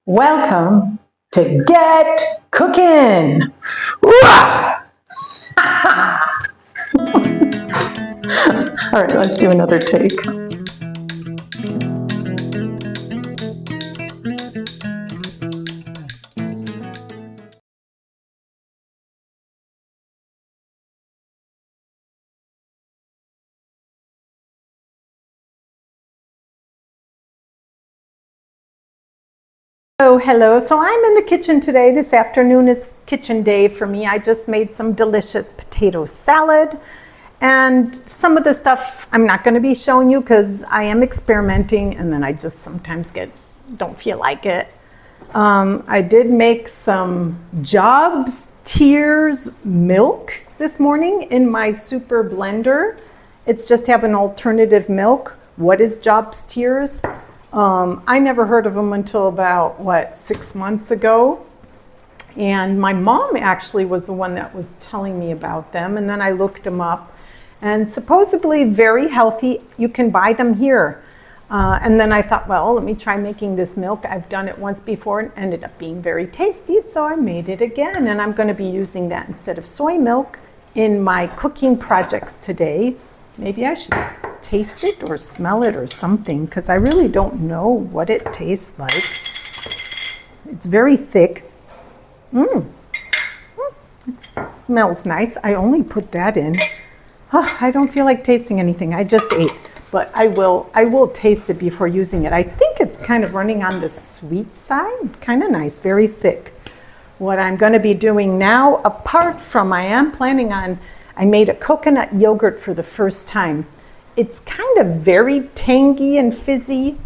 Welcome to Get Cookin'. All right, let's do another take. Hello. So I'm in the kitchen today. This afternoon is kitchen day for me. I just made some delicious potato salad. And some of the stuff I'm not going to be showing you because I am experimenting and then I just sometimes don't feel like it. I did make some Jobs Tears milk this morning in my super blender. It's just have an alternative milk. What is Jobs Tears? I never heard of them until about, 6 months ago. And my mom actually was the one that was telling me about them. And then I looked them up. And supposedly very healthy. You can buy them here. And then I thought, well, let me try making this milk. I've done it once before and ended up being very tasty. So I made it again. And I'm going to be using that instead of soy milk in my cooking projects today. Maybe I should taste it or smell it or something because I really don't know what it tastes like. It's very thick. It smells nice. I only put that in. I don't feel like tasting anything. I just ate, but I will taste it before using it. I think it's kind of running on the sweet side. Kind of nice, very thick. What I'm going to be doing now, apart from I made a coconut yogurt for the first time. It's kind of very tangy and fizzy.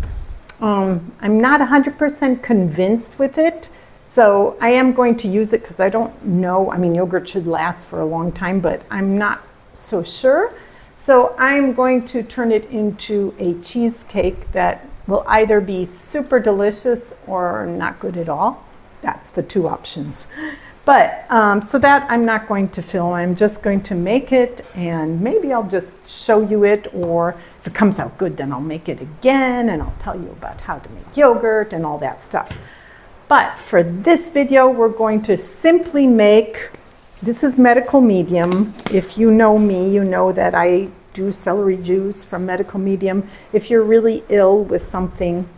I'm not 100% convinced with it. So I am going to use it because I don't know. I mean, yogurt should last for a long time, but I'm not so sure. So I'm going to turn it into a cheesecake that will either be super delicious or not good at all. That's the two options. But so that I'm not going to film. I'm just going to make it and maybe I'll just show you it, or if it comes out good, then I'll make it again and I'll tell you about how to make yogurt and all that stuff. But for this video, we're going to simply make, this is medical medium. If you know me, you know that I do celery juice from medical medium. If you're really ill with something,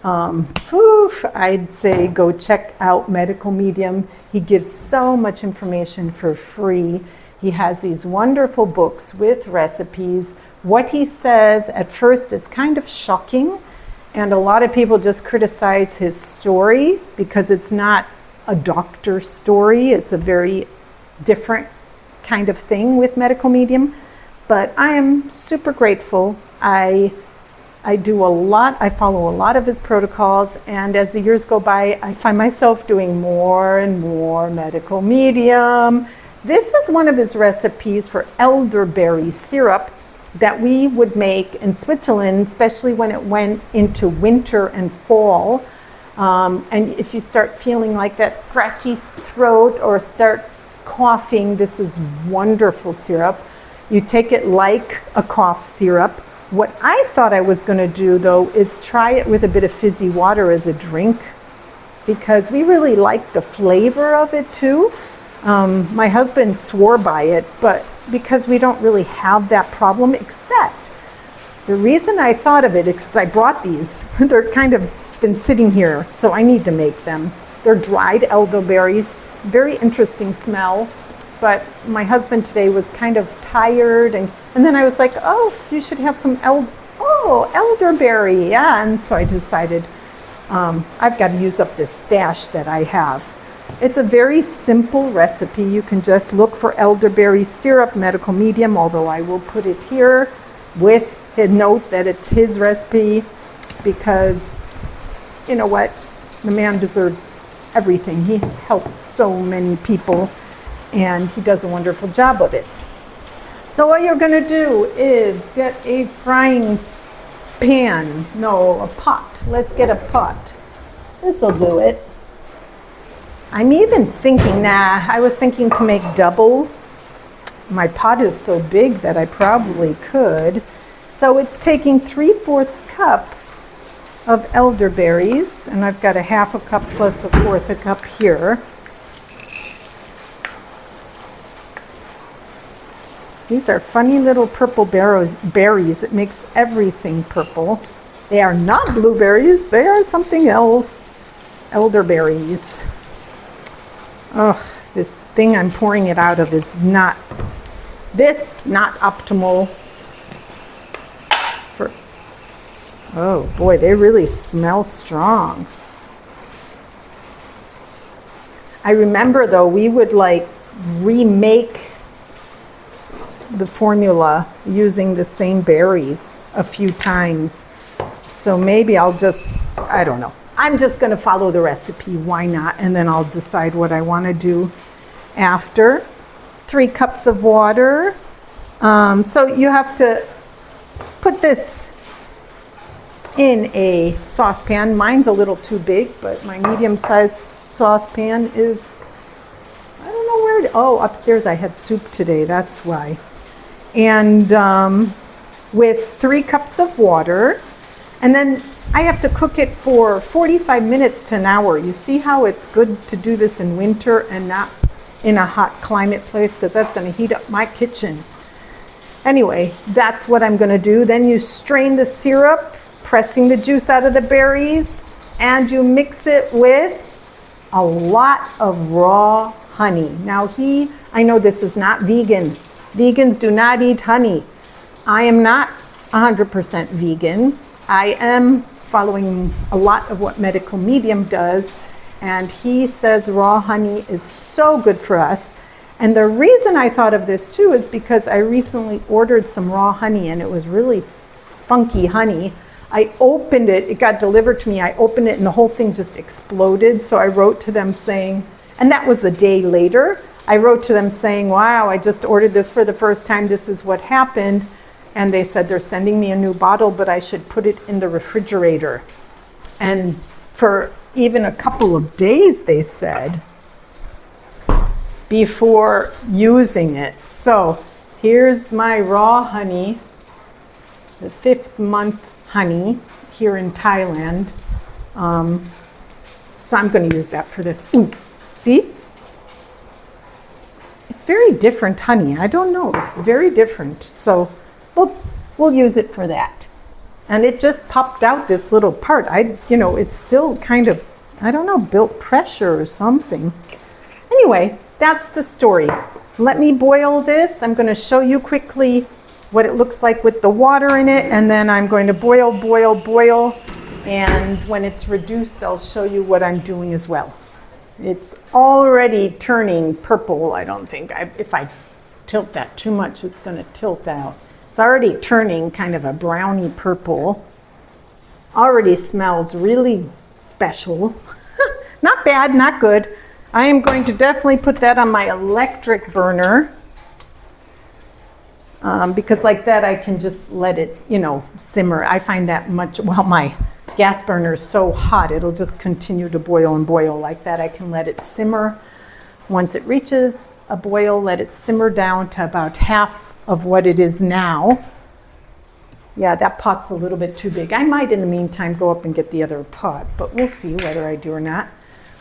I'd say go check out Medical Medium. He gives so much information for free. He has these wonderful books with recipes. What he says at first is kind of shocking, and a lot of people just criticize his story because it's not a doctor's story. It's a very different kind of thing with Medical Medium. But I am super grateful. I follow a lot of his protocols, and as the years go by, I find myself doing more and more Medical Medium. This is one of his recipes for elderberry syrup that we would make in Switzerland, especially when it went into winter and fall. And if you start feeling like that scratchy throat or start coughing, this is wonderful syrup. You take it like a cough syrup. What I thought I was going to do, though, is try it with a bit of fizzy water as a drink because we really like the flavor of it, too. My husband swore by it, but because we don't really have that problem, except the reason I thought of it is because I brought these. They're kind of been sitting here, so I need to make them. They're dried elderberries, very interesting smell. But my husband today was kind of tired, and then I was like, oh, you should have some elderberry, yeah. And so I decided I've got to use up this stash that I have. It's a very simple recipe. You can just look for elderberry syrup, Medical Medium, although I will put it here with a note that it's his recipe because, you know what, the man deserves everything. He's helped so many people, and he does a wonderful job of it. So what you're going to do is get a frying pan. No, a pot. Let's get a pot. This will do it. I'm even thinking, I was thinking to make double. My pot is so big that I probably could. So it's taking 3/4 cup of elderberries, and I've got a half a cup plus a fourth a cup here. These are funny little purple berries. It makes everything purple. They are not blueberries, they are something else. Elderberries. Oh, this thing I'm pouring it out of is not optimal. Oh boy, they really smell strong. I remember though, we would like remake the formula using the same berries a few times. So maybe I don't know. I'm just going to follow the recipe, why not? And then I'll decide what I want to do after. 3 cups of water. So you have to put this in a saucepan. Mine's a little too big, but my medium-sized saucepan is, I don't know where upstairs I had soup today, that's why. And with 3 cups of water, and then I have to cook it for 45 minutes to an hour. You see how it's good to do this in winter and not in a hot climate place, because that's going to heat up my kitchen. Anyway, that's what I'm going to do. Then you strain the syrup, pressing the juice out of the berries, and you mix it with a lot of raw honey. Now I know this is not vegan. Vegans do not eat honey. I am not 100% vegan. I am following a lot of what Medical Medium does, and he says raw honey is so good for us. And the reason I thought of this too is because I recently ordered some raw honey, and it was really funky honey. I opened it, it got delivered to me, I opened it and the whole thing just exploded. So I wrote to them saying, and that was a day later, I wrote to them saying, wow, I just ordered this for the first time, this is what happened. And they said they're sending me a new bottle, but I should put it in the refrigerator. And for even a couple of days, they said, before using it. So here's my raw honey, the 5th month honey here in Thailand. So I'm going to use that for this. Ooh, see? It's very different honey. I don't know. It's very different. So we'll use it for that. And it just popped out this little part. It's still kind of, I don't know, built pressure or something. Anyway, that's the story. Let me boil this. I'm going to show you quickly what it looks like with the water in it, and then I'm going to boil, and when it's reduced, I'll show you what I'm doing as well. It's already turning purple, I don't think. If I tilt that too much, it's going to tilt out. It's already turning kind of a browny purple. Already smells really special. Not bad, not good. I am going to definitely put that on my electric burner. Because like that I can just let it, simmer. I find that my gas burner is so hot, it'll just continue to boil and boil like that. I can let it simmer. Once it reaches a boil, let it simmer down to about half of what it is now. Yeah, that pot's a little bit too big. I might in the meantime go up and get the other pot, but we'll see whether I do or not.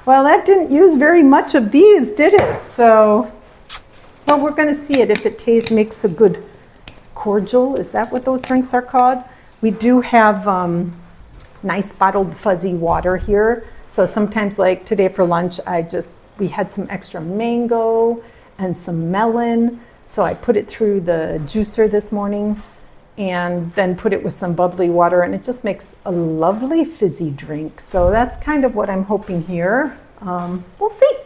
Well, that didn't use very much of these, did it? So, well, we're going to see it if it makes a good cordial. Is that what those drinks are called? We do have nice bottled fuzzy water here. So sometimes, like today for lunch, we had some extra mango and some melon. So I put it through the juicer this morning and then put it with some bubbly water, and it just makes a lovely fizzy drink. So that's kind of what I'm hoping here. We'll see.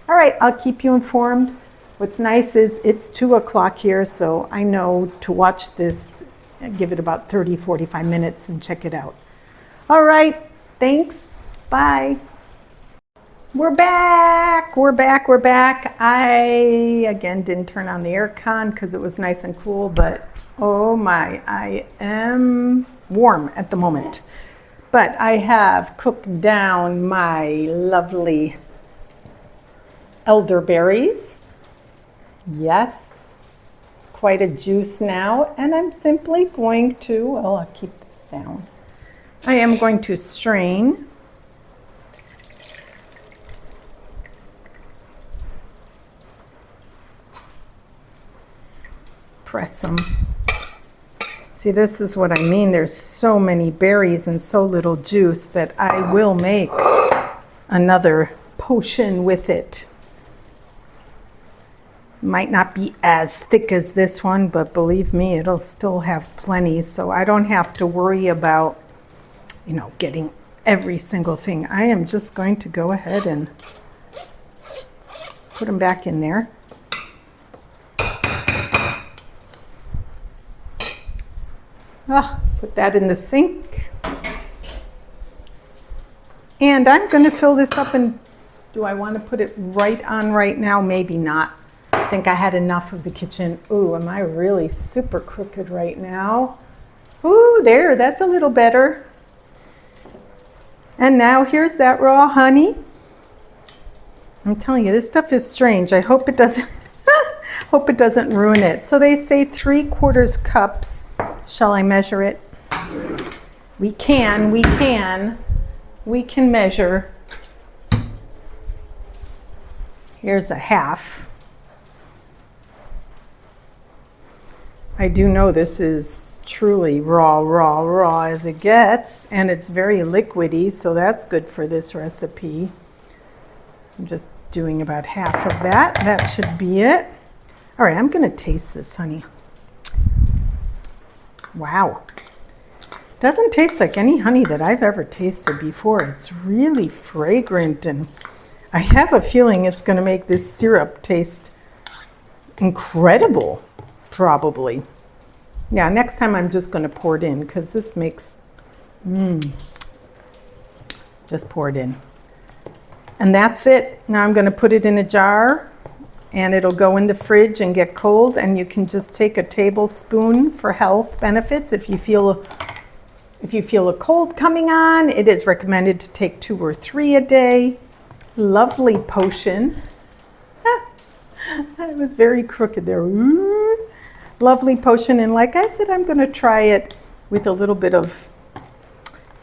All right, I'll keep you informed. What's nice is it's 2 o'clock here, so I know to watch this, give it about 30-45 minutes and check it out. All right, thanks. Bye. We're back. I, again, didn't turn on the air con because it was nice and cool, but oh my, I am warm at the moment. But I have cooked down my lovely elderberries. Yes, it's quite a juice now, and I'm simply going to, I'll keep this down. I am going to strain. Press them. See, this is what I mean. There's so many berries and so little juice that I will make another potion with it. Might not be as thick as this one, but believe me, it'll still have plenty, so I don't have to worry about, you know, getting every single thing. I am just going to go ahead and put them back in there. Put that in the sink. And I'm going to fill this up, and do I want to put it right on right now? Maybe not. I think I had enough of the kitchen. Ooh, am I really super crooked right now? Ooh, there, that's a little better. And now here's that raw honey. I'm telling you, this stuff is strange. I hope it doesn't hope it doesn't ruin it. So they say 3/4 cups. Shall I measure it? We can measure. Here's a half. I do know this is truly raw as it gets, and it's very liquidy, so that's good for this recipe. I'm just doing about half of that. That should be it. All right, I'm going to taste this, honey. Wow. Doesn't taste like any honey that I've ever tasted before. It's really fragrant, and I have a feeling it's going to make this syrup taste incredible, probably. Yeah, next time I'm just going to pour it in because this makes, just pour it in. And that's it. Now I'm going to put it in a jar, and it'll go in the fridge and get cold, and you can just take a tablespoon for health benefits. If you feel a cold coming on, it is recommended to take 2 or 3 a day. Lovely potion. I was very crooked there. Ooh. Lovely potion, and like I said, I'm going to try it with a little bit of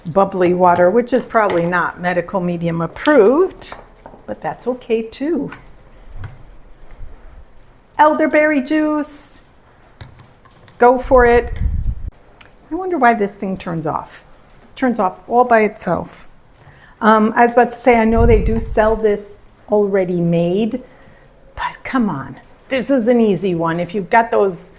bubbly water, which is probably not medical medium approved, but that's okay too. Elderberry juice, go for it. I wonder why this thing turns off. It turns off all by itself. I was about to say, I know they do sell this already made, but come on, this is an easy one. If you've got those,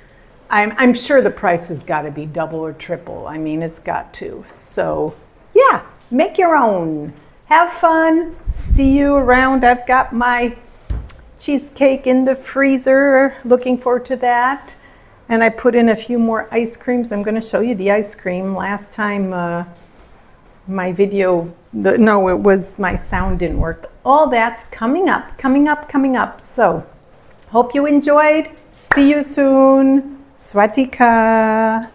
I'm sure the price has got to be double or triple. I mean, it's got to. So yeah, make your own. Have fun. See you around. I've got my cheesecake in the freezer. Looking forward to that. And I put in a few more ice creams. I'm going to show you the ice cream. Last time my video, it was my sound didn't work. All that's coming up. So hope you enjoyed. See you soon. Swatika.